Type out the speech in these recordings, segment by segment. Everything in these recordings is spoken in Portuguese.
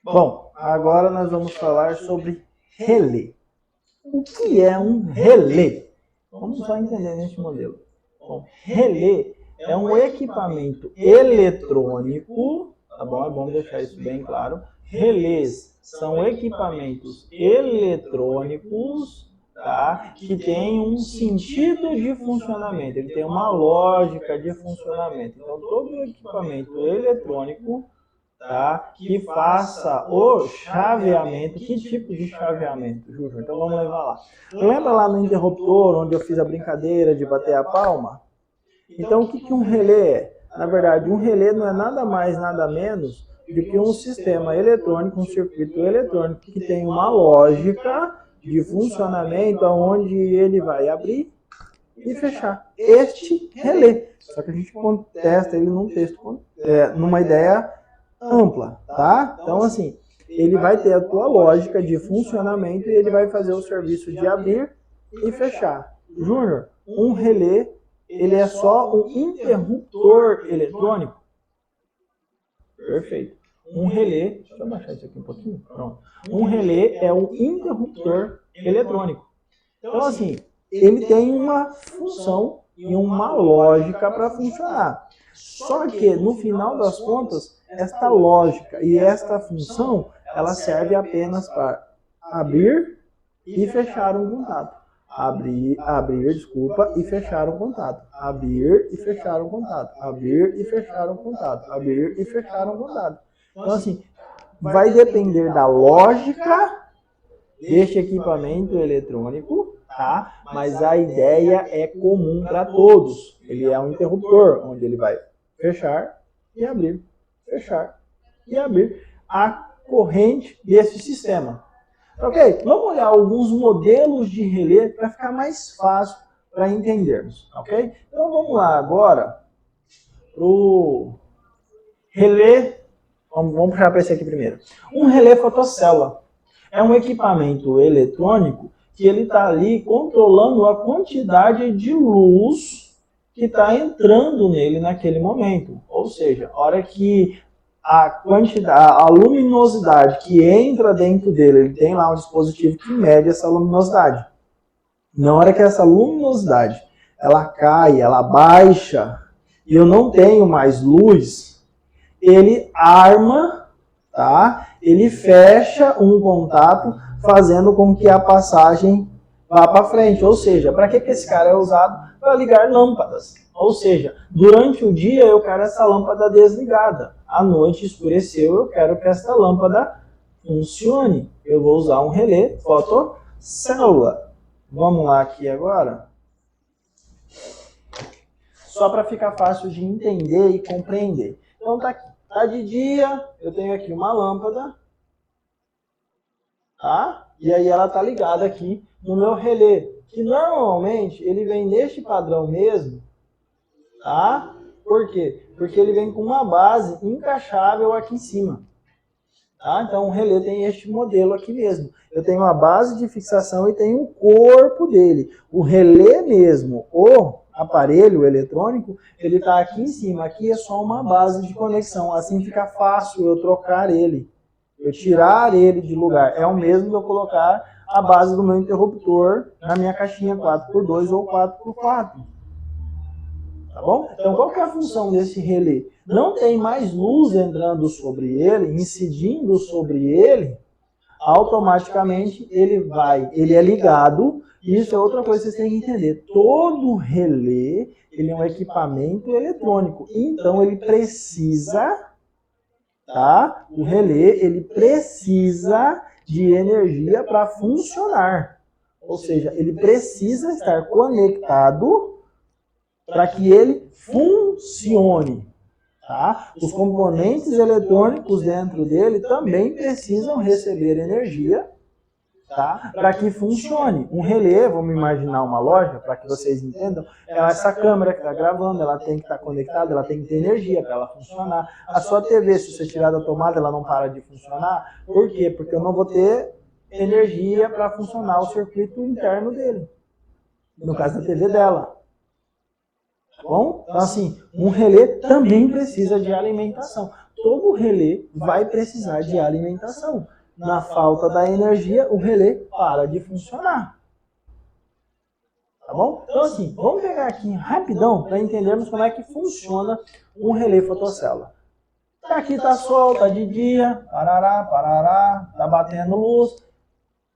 Bom, agora nós vamos falar sobre relé. O que é um relé? Vamos só entender neste modelo. Bom, relé é um equipamento eletrônico, tá bom? É bom deixar isso bem claro. Relés são equipamentos eletrônicos, tá? Que têm um sentido de funcionamento, ele tem uma lógica de funcionamento. Então, todo equipamento eletrônico, tá, que faça o chaveamento. Que tipo de chaveamento, Júnior? Então vamos levar lá. Lembra lá no interruptor, onde eu fiz a brincadeira de bater a palma? Então, o que um relé é? Na verdade, um relé não é nada mais, nada menos do que um sistema eletrônico, um circuito eletrônico que tem uma lógica de funcionamento onde ele vai abrir e fechar. Este relé. Só que a gente contesta ele num texto, numa ideia ampla, tá? Então, assim, ele vai ter a tua lógica de funcionamento e ele vai fazer o serviço de abrir e fechar. Júnior, um relé, ele é só um interruptor eletrônico? Perfeito. Um relé, deixa eu abaixar isso aqui um pouquinho, pronto. Um relé é um interruptor eletrônico. Então, assim, ele tem uma função e uma lógica para funcionar. Só que, no final das contas, esta lógica e esta função, ela serve apenas para abrir e fechar um contato. Desculpa, e fechar um contato. Abrir e fechar um contato. Abrir e fechar um contato. Abrir e fechar um contato. Então, assim, vai depender da lógica deste equipamento eletrônico, tá? Mas a ideia é comum para todos. Ele é um interruptor, onde ele vai fechar e abrir, fechar e abrir a corrente desse sistema. Ok? Vamos olhar alguns modelos de relé para ficar mais fácil para entendermos, ok? Então vamos lá agora para o relé. Vamos puxar para esse aqui primeiro. Um relé fotocélula. É um equipamento eletrônico que ele está ali controlando a quantidade de luz que está entrando nele naquele momento. Ou seja, a hora que a luminosidade que entra dentro dele, ele tem lá um dispositivo que mede essa luminosidade. Na hora que essa luminosidade ela cai, ela baixa, e eu não tenho mais luz, ele arma, tá? Ele fecha um contato, fazendo com que a passagem vá para frente. Ou seja, para que esse cara é usado? Para ligar lâmpadas. Ou seja, durante o dia eu quero essa lâmpada desligada. À noite escureceu, eu quero que essa lâmpada funcione. Eu vou usar um relé fotocélula. Vamos lá aqui agora. Só para ficar fácil de entender e compreender. Então tá aqui. Tá de dia, eu tenho aqui uma lâmpada, tá? E aí ela tá ligada aqui no meu relé, que normalmente ele vem neste padrão mesmo, tá? Por quê? Porque ele vem com uma base encaixável aqui em cima. Tá? Então o relé tem este modelo aqui mesmo. Eu tenho a base de fixação e tenho o corpo dele. O relé mesmo, o aparelho eletrônico, ele está aqui em cima. Aqui é só uma base de conexão. Assim fica fácil eu trocar ele. Eu tirar ele de lugar. É o mesmo que eu colocar a base do meu interruptor na minha caixinha 4x2 ou 4x4. Tá bom? Então, qual que é a função desse relé? Não tem mais luz entrando sobre ele, incidindo sobre ele, automaticamente ele é ligado. Isso é outra coisa que vocês têm que entender. Todo relé, ele é um equipamento eletrônico. Então, ele precisa, tá? O relé, ele precisa de energia para funcionar. Ou seja, ele precisa estar conectado para que ele funcione. Tá? Os componentes eletrônicos dentro dele também precisam receber energia, tá? Para que funcione. Um relé, vamos imaginar uma loja, para que vocês entendam, é essa câmera que está gravando, ela tem que estar conectada, ela tem que ter energia para ela funcionar. A sua TV, se você tirar da tomada, ela não para de funcionar. Por quê? Porque eu não vou ter energia para funcionar o circuito interno dele. No caso da TV dela. Bom? Então, assim, um relé também precisa de alimentação. todo relé vai precisar de alimentação. Na falta da energia, o relé para de funcionar. Tá bom? Então assim, vamos pegar aqui rapidão para entendermos como é que funciona um relé fotocélula. Aqui tá sol, tá de dia, parará, parará, tá batendo luz,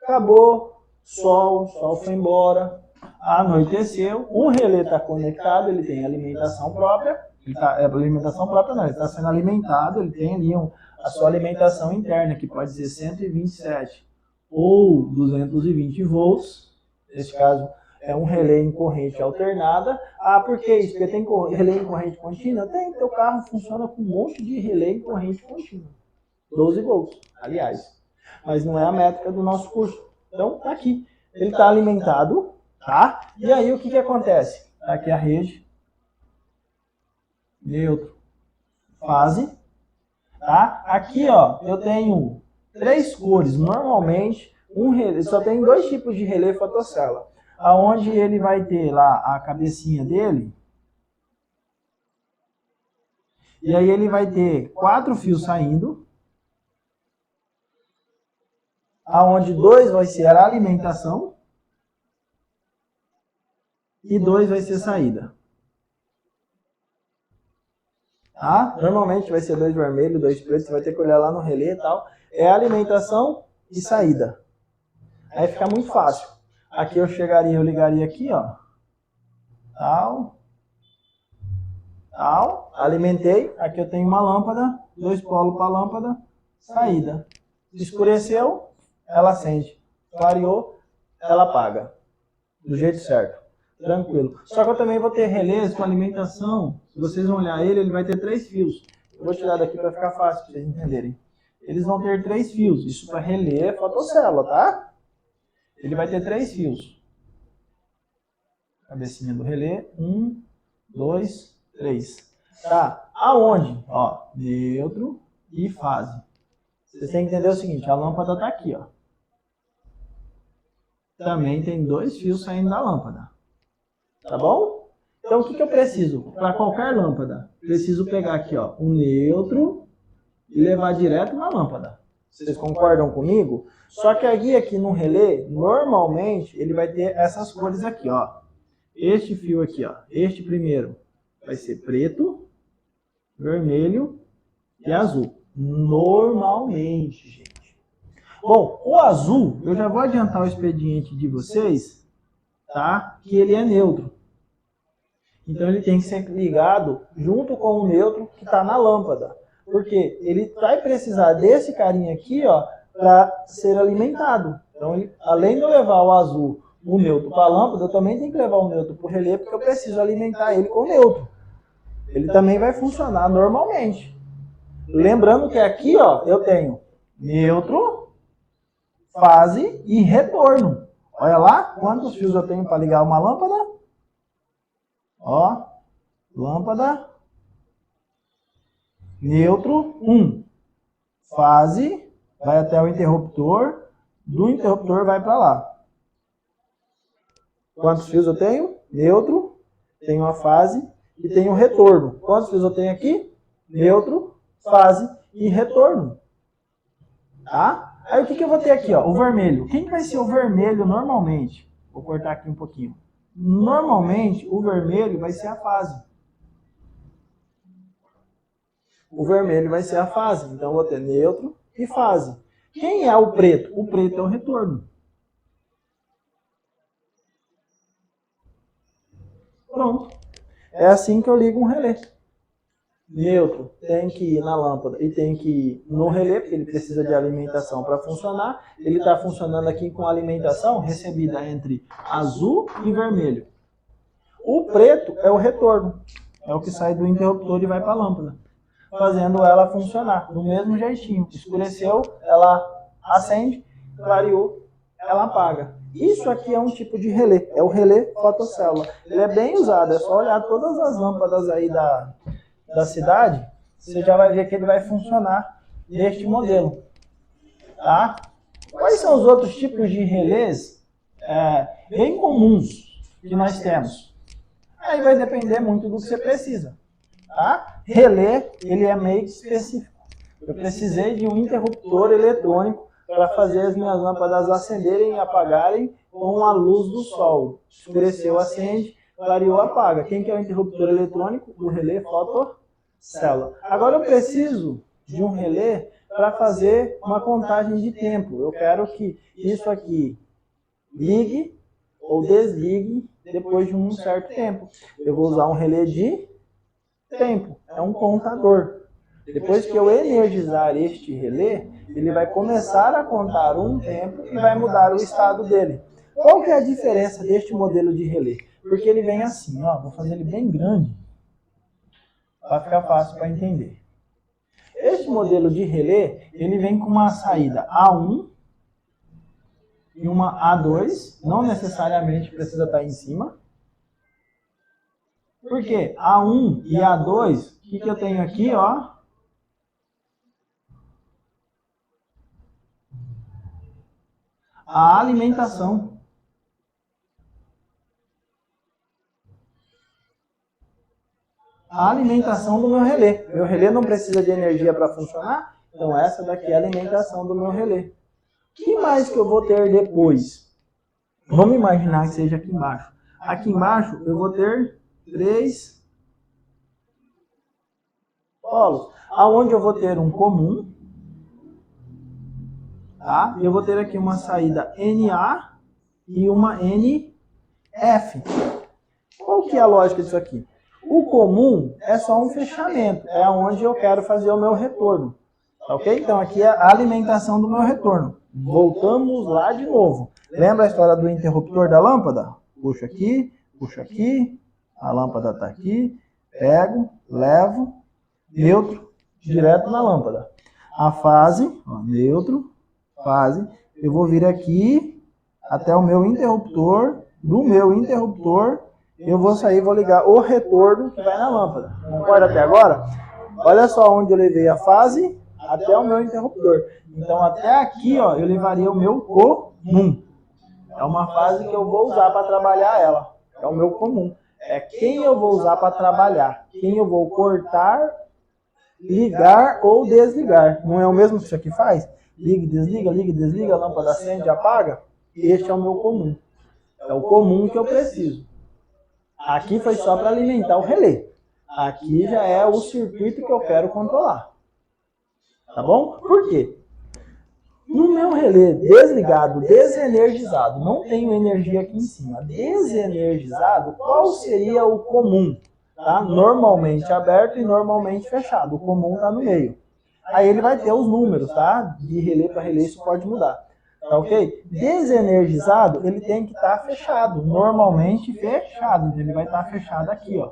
acabou, sol foi embora, anoiteceu, o relé está conectado, ele tem alimentação própria, ele está sendo alimentado, ele tem ali a sua alimentação interna, que pode ser 127 ou 220 volts, nesse caso é um relé em corrente alternada. Ah, por que isso? Porque tem relé em corrente contínua? Tem, teu carro funciona com um monte de relé em corrente contínua, 12 volts, aliás, mas não é a métrica do nosso curso. Então, tá aqui, ele está alimentado, tá? E aí o que acontece? Aqui a rede, neutro, fase, tá? Aqui, ó, eu tenho 3 cores. Normalmente, um relé, só tem 2 tipos de relé fotocélula. Aonde ele vai ter lá a cabecinha dele, e aí ele vai ter 4 fios saindo, aonde 2 vai ser a alimentação e 2 vai ser saída. Tá? Normalmente vai ser 2 vermelhos, 2 pretos, você vai ter que olhar lá no relé e tal. É alimentação e saída. Aí fica muito fácil. Aqui eu chegaria, eu ligaria aqui, ó. Tal. Tal. Alimentei. Aqui eu tenho uma lâmpada, 2 polos para a lâmpada, saída. Escureceu, ela acende. Clareou, ela apaga. Do jeito certo. Tranquilo. Só que eu também vou ter relés com alimentação. Se vocês vão olhar ele vai ter 3 fios. Eu vou tirar daqui para ficar fácil para vocês entenderem. Eles vão ter 3 fios. Isso para relé fotocélula, tá? Ele vai ter 3 fios. Cabecinha do relé. 1, 2, 3. Tá. Aonde? Ó, neutro e fase. Vocês têm que entender o seguinte. A lâmpada tá aqui, ó. Também tem 2 fios saindo da lâmpada. Tá bom? Então, o que eu preciso? Para qualquer lâmpada, preciso pegar aqui, ó, um neutro e levar direto na lâmpada. Vocês concordam comigo? Só que aqui no relé, normalmente, ele vai ter essas cores aqui, ó. Este fio aqui, ó. Este primeiro vai ser preto, vermelho e azul. Normalmente, gente. Bom, o azul, eu já vou adiantar o expediente de vocês, tá? Que ele é neutro. Então ele tem que ser ligado junto com o neutro que está na lâmpada. Porque ele vai precisar desse carinha aqui, ó, para ser alimentado. Então, além de eu levar o azul, o neutro para a lâmpada, eu também tenho que levar o neutro para o relé, porque eu preciso alimentar ele com o neutro. Ele também vai funcionar normalmente. Lembrando que aqui, ó, eu tenho neutro, fase e retorno. Olha lá quantos fios eu tenho para ligar uma lâmpada. Ó, lâmpada, neutro, 1. Fase, vai até o interruptor, do interruptor vai para lá. Quantos fios eu tenho? Neutro, tenho a fase e tenho o retorno. Quantos fios eu tenho aqui? Neutro, fase e retorno. Tá? Aí o que eu vou ter aqui? Ó? O vermelho. Quem vai ser o vermelho normalmente? Vou cortar aqui um pouquinho. Normalmente, o vermelho vai ser a fase. O vermelho vai ser a fase. Então, eu vou ter neutro e fase. Quem é o preto? O preto é o retorno. Pronto. É assim que eu ligo um relé. Neutro tem que ir na lâmpada e tem que ir no relé, porque ele precisa de alimentação para funcionar. Ele está funcionando aqui com alimentação recebida entre azul e vermelho. O preto é o retorno. É o que sai do interruptor e vai para a lâmpada, fazendo ela funcionar do mesmo jeitinho. Escureceu, ela acende, clareou, ela apaga. Isso aqui é um tipo de relé, é o relé fotocélula. Ele é bem usado, é só olhar todas as lâmpadas aí da cidade, você já vai ver que ele vai funcionar neste modelo. Tá? Quais são os outros tipos de relés bem comuns que nós temos? Aí vai depender muito do que você precisa. Tá? relé, ele é meio que específico. Eu precisei de um interruptor eletrônico para fazer as minhas lâmpadas acenderem e apagarem com a luz do sol. Escureceu, acende, clareou, apaga. Quem que é o interruptor eletrônico? O relé fotocélula. Agora eu preciso de um relé para fazer uma contagem de tempo. Eu quero que isso aqui ligue ou desligue depois de um certo tempo. Eu vou usar um relé de tempo. É um contador. Depois que eu energizar este relé, ele vai começar a contar um tempo e vai mudar o estado dele. Qual que é a diferença deste modelo de relé? Porque ele vem assim, ó, vou fazer ele bem grande, para ficar fácil para entender. Este modelo de relé, ele vem com uma saída A1 e uma A2, não necessariamente precisa estar em cima. Por quê? A1 e A2, o que eu tenho aqui, ó? A alimentação. A alimentação do meu relé. Meu relé não precisa de energia para funcionar, então essa daqui é a alimentação do meu relé. O que mais que eu vou ter depois? Vamos imaginar que seja aqui embaixo. Aqui embaixo eu vou ter 3 polos, aonde eu vou ter um comum, tá? E eu vou ter aqui uma saída NA e uma NF. Qual que é a lógica disso aqui? O comum é só um fechamento, é onde eu quero fazer o meu retorno. Ok? Então aqui é a alimentação do meu retorno. Voltamos lá de novo. Lembra a história do interruptor da lâmpada? Puxo aqui, a lâmpada está aqui, pego, levo, neutro, direto na lâmpada. A fase, ó, neutro, fase, eu vou vir aqui até o meu interruptor, do meu interruptor, eu vou sair e vou ligar o retorno que vai na lâmpada. Concorda até agora? Olha só onde eu levei a fase até o meu interruptor. Então até aqui, ó, eu levaria o meu comum. É uma fase que eu vou usar para trabalhar ela. É o meu comum. É quem eu vou usar para trabalhar. Quem eu vou cortar, ligar ou desligar. Não é o mesmo que isso aqui faz? Liga, desliga, a lâmpada acende, apaga. Este é o meu comum. É o comum que eu preciso. Aqui foi só para alimentar o relé. Aqui já é o circuito que eu quero controlar. Tá bom? Por quê? No meu relé desligado, desenergizado, não tenho energia aqui em cima. Desenergizado, qual seria o comum? Tá? Normalmente aberto e normalmente fechado. O comum está no meio. Aí ele vai ter os números, tá? De relé para relé isso pode mudar. Tá ok? Desenergizado, ele tem que estar fechado. Normalmente fechado. Então ele vai estar fechado aqui, ó.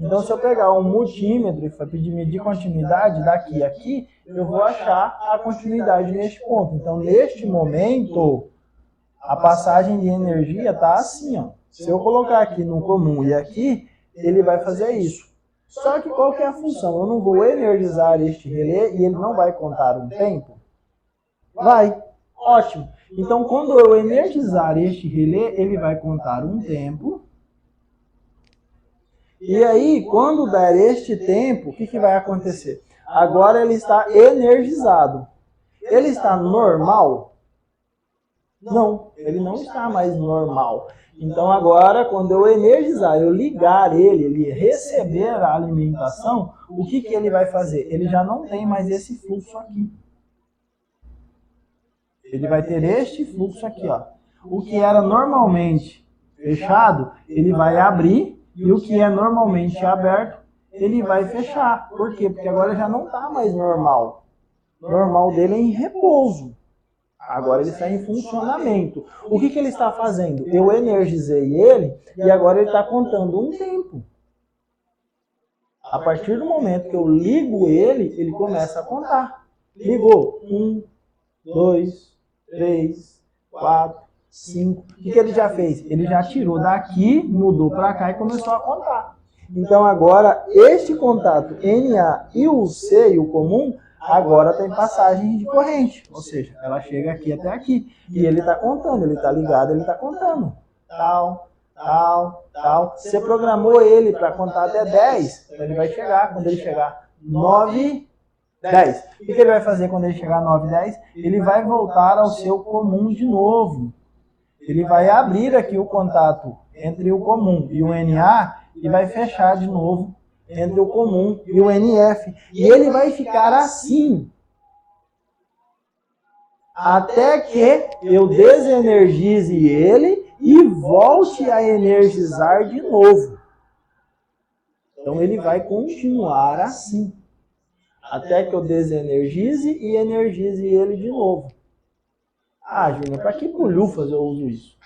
Então, se eu pegar um multímetro e for pedir medir continuidade daqui a aqui, eu vou achar a continuidade neste ponto. Então, neste momento, a passagem de energia está assim, ó. Se eu colocar aqui no comum e aqui, ele vai fazer isso. Só que qual que é a função? Eu não vou energizar este relé e ele não vai contar um tempo? Vai. Ótimo. Então, quando eu energizar este relé, ele vai contar um tempo. E aí, quando der este tempo, o que vai acontecer? Agora ele está energizado. Ele está normal? Não, ele não está mais normal. Então agora, quando eu energizar, eu ligar ele receber a alimentação, o que ele vai fazer? Ele já não tem mais esse fluxo aqui. Ele vai ter este fluxo aqui, ó. O que era normalmente fechado, ele vai abrir. E o que é normalmente aberto, ele vai fechar. Por quê? Porque agora já não está mais normal. O normal dele é em repouso. Agora ele está em funcionamento. O que ele está fazendo? Eu energizei ele e agora ele está contando um tempo. A partir do momento que eu ligo ele, ele começa a contar. Ligou. 1, 2, 3, 4... 5. O que ele já fez? Ele já tirou daqui, mudou para cá e começou a contar. Então agora, este contato NA e o C e o comum, agora tem passagem de corrente. Ou seja, ela chega aqui até aqui. E ele está contando, ele está ligado, ele está contando. Tal, tal, tal. Você programou ele para contar até 10, então ele vai chegar, quando ele chegar 9, 10. O que ele vai fazer quando ele chegar a 9, 10? Ele vai voltar ao seu comum de novo. Ele vai abrir aqui o contato entre o comum e o NA e vai fechar de novo entre o comum e o NF. E ele vai ficar assim até que eu desenergize ele e volte a energizar de novo. Então ele vai continuar assim, até que eu desenergize e energize ele de novo. Ah, Júnior, para que bolhufas eu uso isso?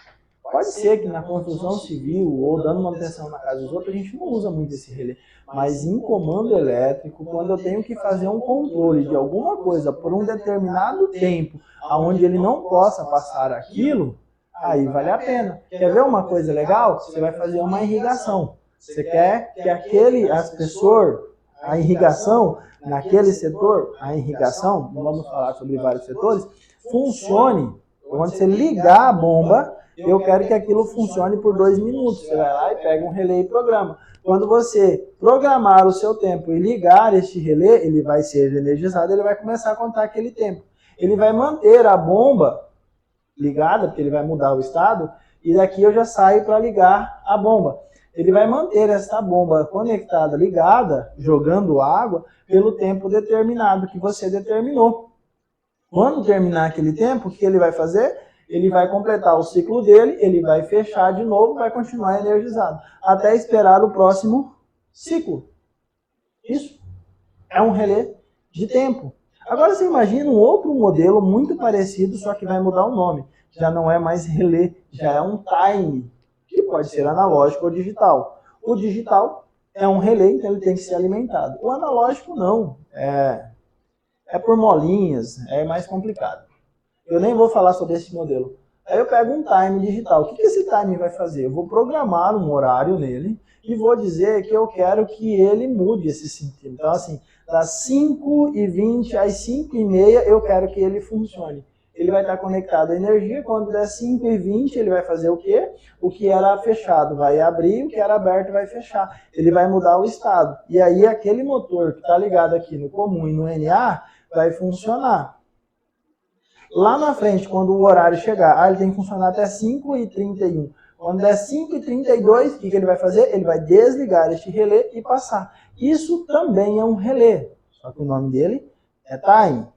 Pode ser que na construção civil ou dando manutenção na casa dos outros a gente não usa muito esse relé. Mas em comando elétrico, quando eu tenho que fazer um controle de alguma coisa por um determinado tempo, onde ele não possa passar aquilo, aí vale a pena. Quer ver uma coisa legal? Você vai fazer uma irrigação. Você quer que aquele assessor, a irrigação, naquele setor, a irrigação, não vamos falar sobre vários setores, funcione. Quando você ligar a bomba, eu quero que aquilo funcione por 2 minutos. Você vai lá e pega um relé e programa. Quando você programar o seu tempo e ligar este relé, ele vai ser energizado, ele vai começar a contar aquele tempo. Ele vai manter a bomba ligada, porque ele vai mudar o estado, e daqui eu já saio para ligar a bomba. Ele vai manter essa bomba conectada, ligada, jogando água, pelo tempo determinado que você determinou. Quando terminar aquele tempo, o que ele vai fazer? Ele vai completar o ciclo dele, ele vai fechar de novo, vai continuar energizado, até esperar o próximo ciclo. Isso é um relé de tempo. Agora você imagina um outro modelo muito parecido, só que vai mudar o nome. Já não é mais relé, já é um time, que pode ser analógico ou digital. O digital é um relé, então ele tem que ser alimentado. O analógico não, é por molinhas, é mais complicado. Eu nem vou falar sobre esse modelo. Aí eu pego um time digital. O que esse time vai fazer? Eu vou programar um horário nele e vou dizer que eu quero que ele mude esse sentido. Então, assim, das 5h20 às 5h30 eu quero que ele funcione. Ele vai estar conectado à energia. Quando der 5h20, ele vai fazer o quê? O que era fechado vai abrir, o que era aberto vai fechar. Ele vai mudar o estado. E aí aquele motor que está ligado aqui no comum e no NA vai funcionar. Lá na frente, quando o horário chegar, ele tem que funcionar até 5h31. Quando der 5h32, o que ele vai fazer? Ele vai desligar este relé e passar. Isso também é um relé, só que o nome dele é time.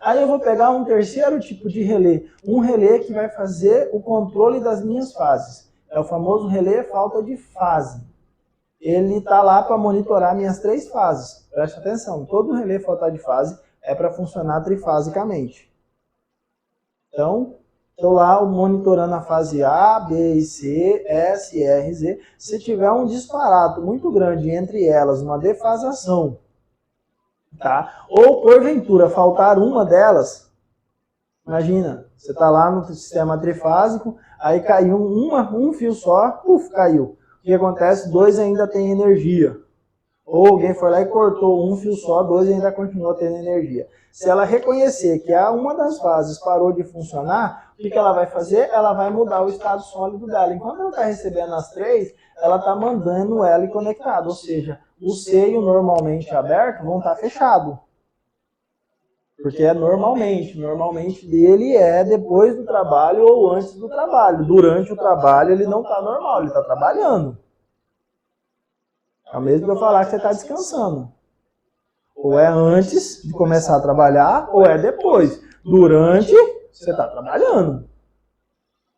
Aí eu vou pegar um terceiro tipo de relé, um relé que vai fazer o controle das minhas fases. É o famoso relé falta de fase. Ele está lá para monitorar minhas 3 fases. Preste atenção, todo relé falta de fase é para funcionar trifasicamente. Então, estou lá monitorando a fase A, B e C, S, R, Z. Se tiver um disparato muito grande entre elas, uma defasação, tá? Ou porventura faltar uma delas, imagina, você está lá no sistema trifásico, aí caiu um fio só, caiu. O que acontece? 2 ainda tem energia. Ou alguém foi lá e cortou um fio só, 2 ainda continua tendo energia. Se ela reconhecer que uma das fases parou de funcionar, o que ela vai fazer? Ela vai mudar o estado sólido dela. Enquanto ela está recebendo as 3, ela está mandando o L conectado. Ou seja, o seio normalmente aberto vão estar fechado. Porque é normalmente. Normalmente dele é depois do trabalho ou antes do trabalho. Durante o trabalho ele não está normal, ele está trabalhando. É o mesmo que eu falar que você está descansando. Ou é antes de começar a trabalhar, ou é depois. Durante, você está trabalhando.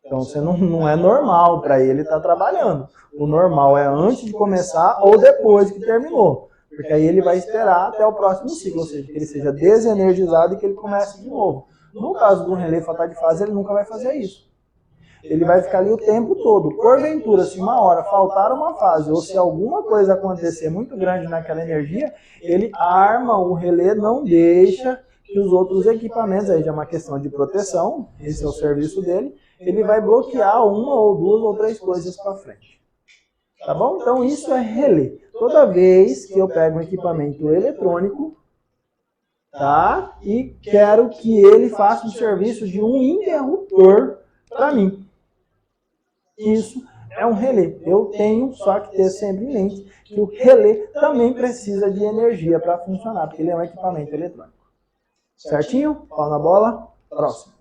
Então, você não é normal para ele estar trabalhando. O normal é antes de começar ou depois que terminou. Porque aí ele vai esperar até o próximo ciclo, ou seja, que ele seja desenergizado e que ele comece de novo. No caso do relé falta de fase, ele nunca vai fazer isso. Ele vai ficar ali o tempo todo. Porventura, se uma hora faltar uma fase, ou se alguma coisa acontecer muito grande naquela energia, ele arma o relé, não deixa que os outros equipamentos, aí já é uma questão de proteção, esse é o serviço dele, ele vai bloquear uma ou 2 ou 3 coisas para frente. Tá bom? Então isso é relé. Toda vez que eu pego um equipamento eletrônico, tá? E quero que ele faça o serviço de um interruptor para mim. Isso é um relé. Eu tenho só que ter sempre em mente que o relé também precisa de energia para funcionar, porque ele é um equipamento eletrônico. Certinho? Pau na bola. Próximo.